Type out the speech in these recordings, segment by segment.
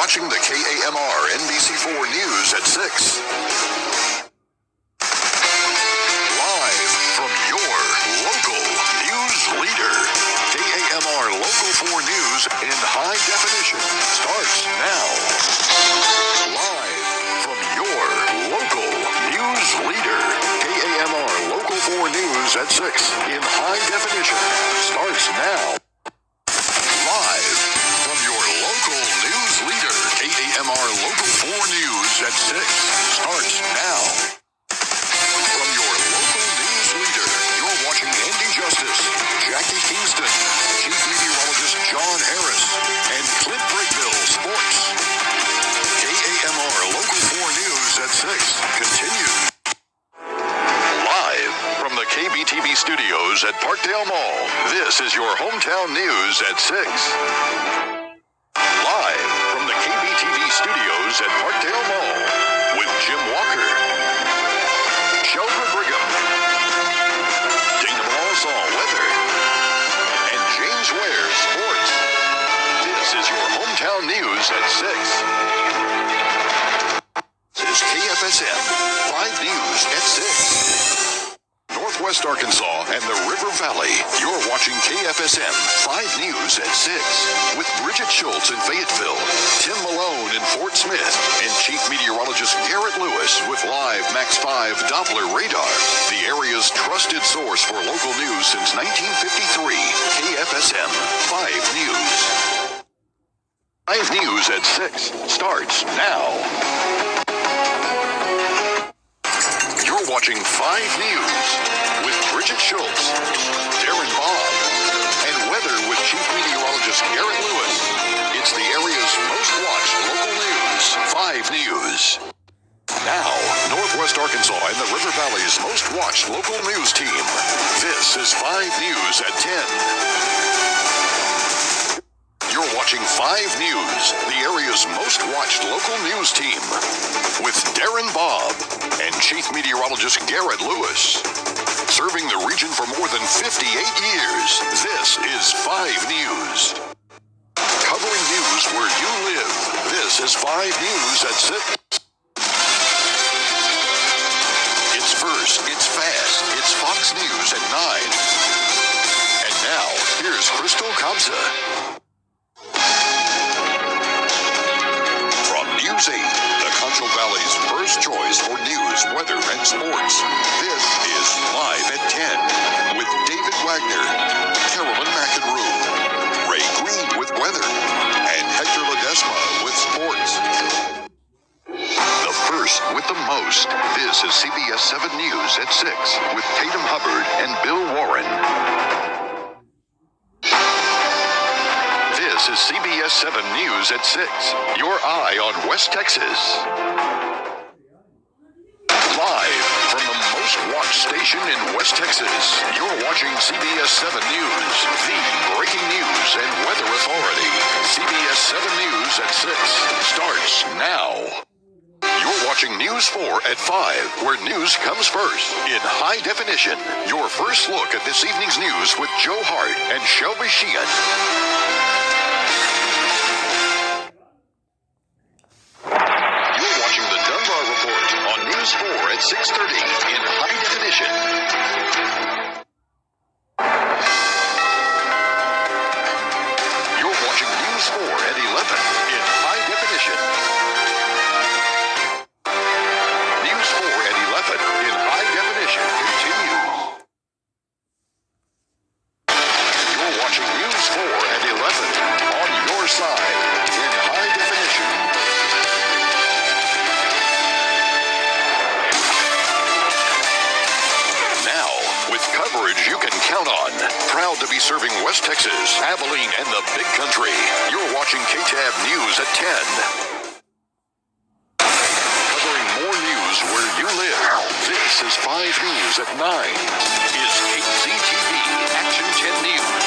watching the KAMR NBC4 News at 6. Live from your local news leader. KAMR Local 4 News in high definition starts now. Live from your local news leader. KAMR Local 4 News at 6 in high definition starts now. Live from your local news leader. KAMR Local 4 News at 6 starts now. From your local news leader, you're watching Andy Justice, Jackie Kingston, Chief Meteorologist John Harris, and Clint Brigville Sports. KAMR Local 4 News at 6 continues. Live from the KBTV studios at Parkdale Mall, this is your hometown news at 6. Live from the KBTV studios at Parkdale Mall with Jim Walker, Sheldon Brigham, Dana Malasol Weather, and James Ware Sports. This is your hometown news at 6. This is KFSM 5 News at 6. Northwest Arkansas and the River Valley. You're watching KFSM 5 News at 6 with Bridget Schultz in Fayetteville, Tim Malone in Fort Smith, and Chief Meteorologist Garrett Lewis with live Max 5 Doppler radar. The area's trusted source for local news since 1953. KFSM 5 News. 5 News at 6 starts now. You're watching 5 News with Bridget Schultz, Darren Bob, and weather with Chief Meteorologist Garrett Lewis. It's the area's most watched local news, 5 News. Now, Northwest Arkansas and the River Valley's most watched local news team. This is 5 News at 10. You're watching 5 News, the area's most watched local news team, with Darren Bob and Chief Meteorologist Garrett Lewis. Serving the region for more than 58 years, this is 5 News. Covering news where you live, this is 5 News at 6. It's first, it's fast, it's Fox News at 9. And now, here's Crystal Kabza. News 8, the Concho Valley's first choice for news, weather, and sports. This is Live at 10 with David Wagner, Carolyn McEnroe, Ray Green with weather, and Hector Ledesma with sports. The first with the most. This is CBS 7 News at 6 with Tatum Hubbard and Bill Warren. This is CBS 7 News at 6. Your eye on West Texas. Live from the most watched station in West Texas, you're watching CBS 7 News, the breaking news and weather authority. CBS 7 News at 6 starts now. You're watching News 4 at 5, where news comes first in high definition. Your first look at this evening's news with Joe Hart and Shelby Sheehan. News 4 at 6:30 in high definition. You're watching News 4 at 11 in high definition. News 4 at 11 in high definition continues. You're watching News 4 at 11 on your side in high definition. Coverage you can count on. Proud to be serving West Texas, Abilene, and the Big Country. You're watching KTAB News at 10. Covering more news where you live. This is 5 News at 9. Is KZTV Action 10 News.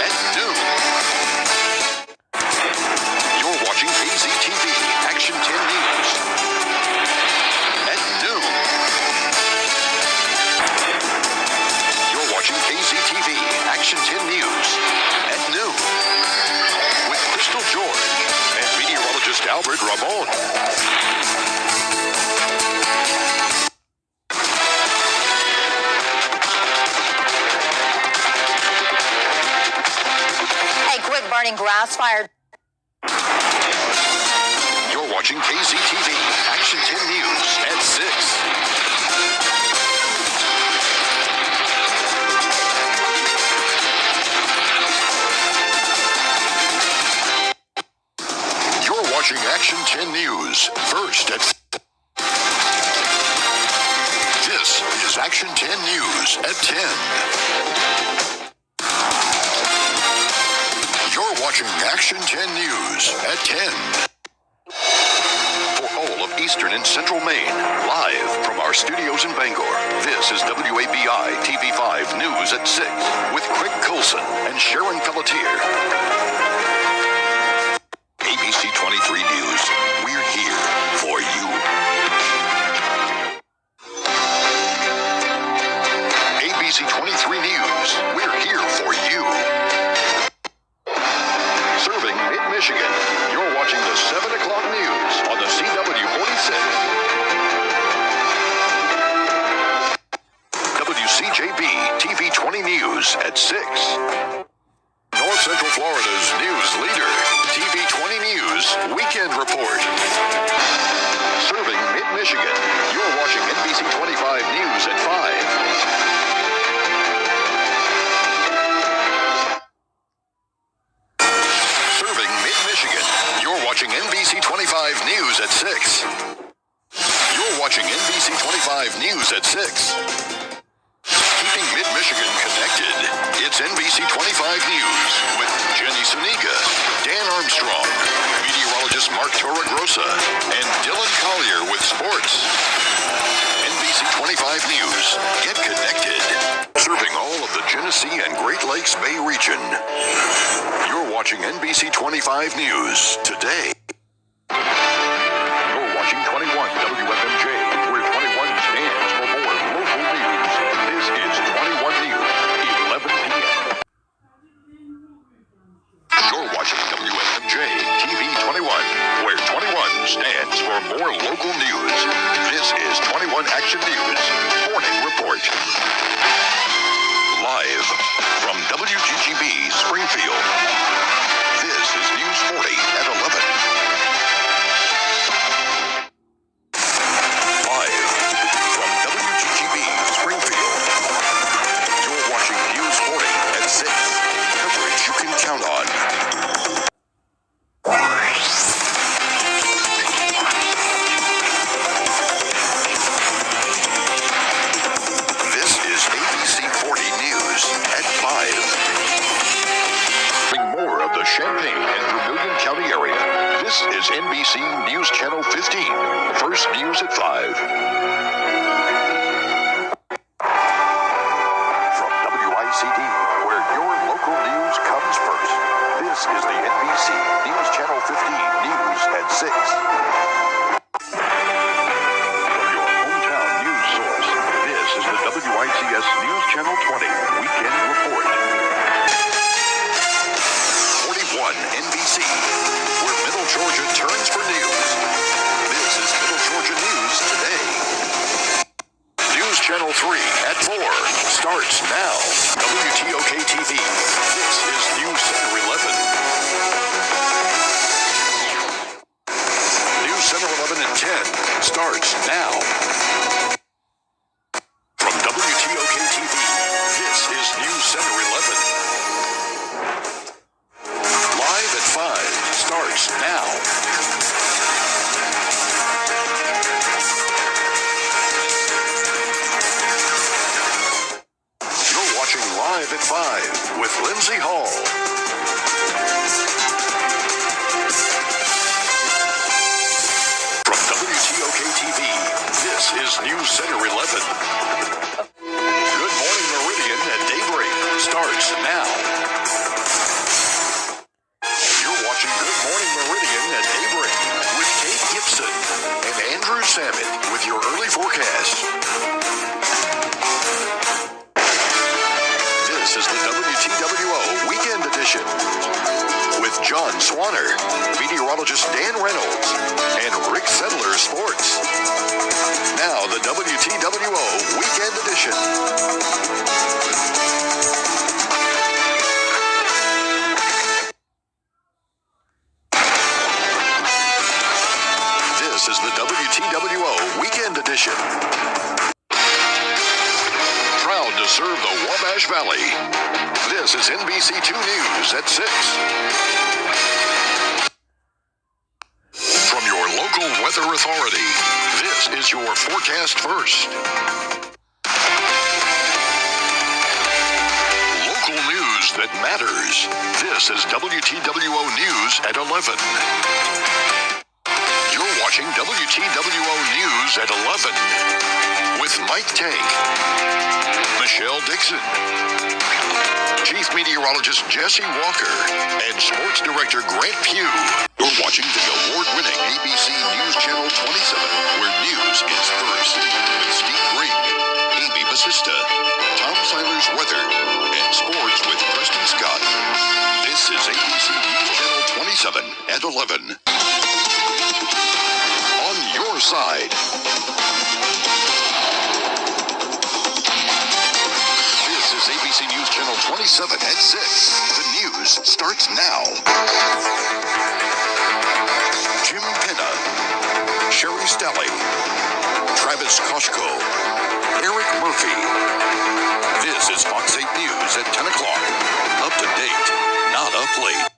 At noon. You're watching KZTV Action 10 News. At noon. Watching KZTV Action 10 News at noon with Crystal George and Albert Ramon. Hey, quit burning grass fire. You're watching KZTV Action 10 News at 6. Watching Action 10 News. First at... This is Action 10 News at 10. You're watching Action 10 News at 10. For all of Eastern and Central Maine, live from our studios in Bangor, this is WABI TV5 News at 6 with Craig Coulson and Sharon Pelletier. ABC 23 News, we're here for you. ABC 23 News, we're here for you. Serving mid-Michigan, you're watching the 7 o'clock news on the CW 46. WCJB TV 20 News at 6. North Central Florida's news leader, TV 20 News Weekend Report. Serving mid-Michigan, you're watching NBC 25 News at 5. Serving mid-Michigan, you're watching NBC 25 News at 6. You're watching NBC 25 News at 6. Keeping mid-Michigan connected, it's NBC 25 News with Jenny Suniga, Dan Armstrong, meteorologist Mark Torregrossa, and Dylan Collier with sports. NBC 25 News, get connected. Serving all of the Genesee and Great Lakes Bay region. You're watching NBC 25 News today. You're watching 21 WFMJ, where 21 stands for more local news. This is 21 News, 11 p.m. You're watching WFMJ TV 21, where 21 stands for more local news. This is 21 Action News Morning Report. Live from WGGB Springfield. This is News 40 at 11. Live from WGGB Springfield. You're watching News 40 at 6. Coverage you can count on. This is ABC 40 News at 5. Bring more of the Champaign and Vermilion County area. This is NBC News Channel 15. First News at 5. From WICD, where your local news comes first. This is the NBC News Channel 15 News at 6. From your hometown news source, this is the WICS News Channel 20 Weekend Report. 41 NBC, where Middle Georgia turns for news. This is Middle Georgia News Today. News Channel 3 at 4 starts now. WTOK TV. This is News Center 11. News Center 11 and 10 starts now. From WTOK TV, this is News Center 11. Live at 5 starts now. You're watching Live at 5 with Lindsay Hall. From WTOK TV, this is News Center 11. Good Morning Meridian at daybreak starts now. You're watching Good Morning Meridian at daybreak with Kate Gibson and Andrew Samet with your early forecast. This is the WTWO Weekend Edition with John John Swanner, meteorologist Dan Reynolds, and Rick Settler Sports. Now the WTWO Weekend Edition. This is the WTWO Weekend Edition. Proud to serve the Wabash Valley. This is NBC2 News at 6. From your local weather authority, this is your forecast first. Local news that matters. This is WTWO News at 11. You're watching WTWO News at 11 with Mike Tank, Michelle Dixon, Chief Meteorologist Jesse Walker, and Sports Director Grant Pugh. You're watching the award-winning ABC News Channel 27, where news is first, with Steve Green, Amy Basista, Tom Seiler's weather, and sports with Preston Scott. This is ABC News Channel 27 at 11. On your side. This is ABC News Channel 27 at 6. The news starts now. Jim Penna, Sherry Stelly, Travis Koshko, Eric Murphy. This is Fox 8 News at 10 o'clock. Up to date, not up late.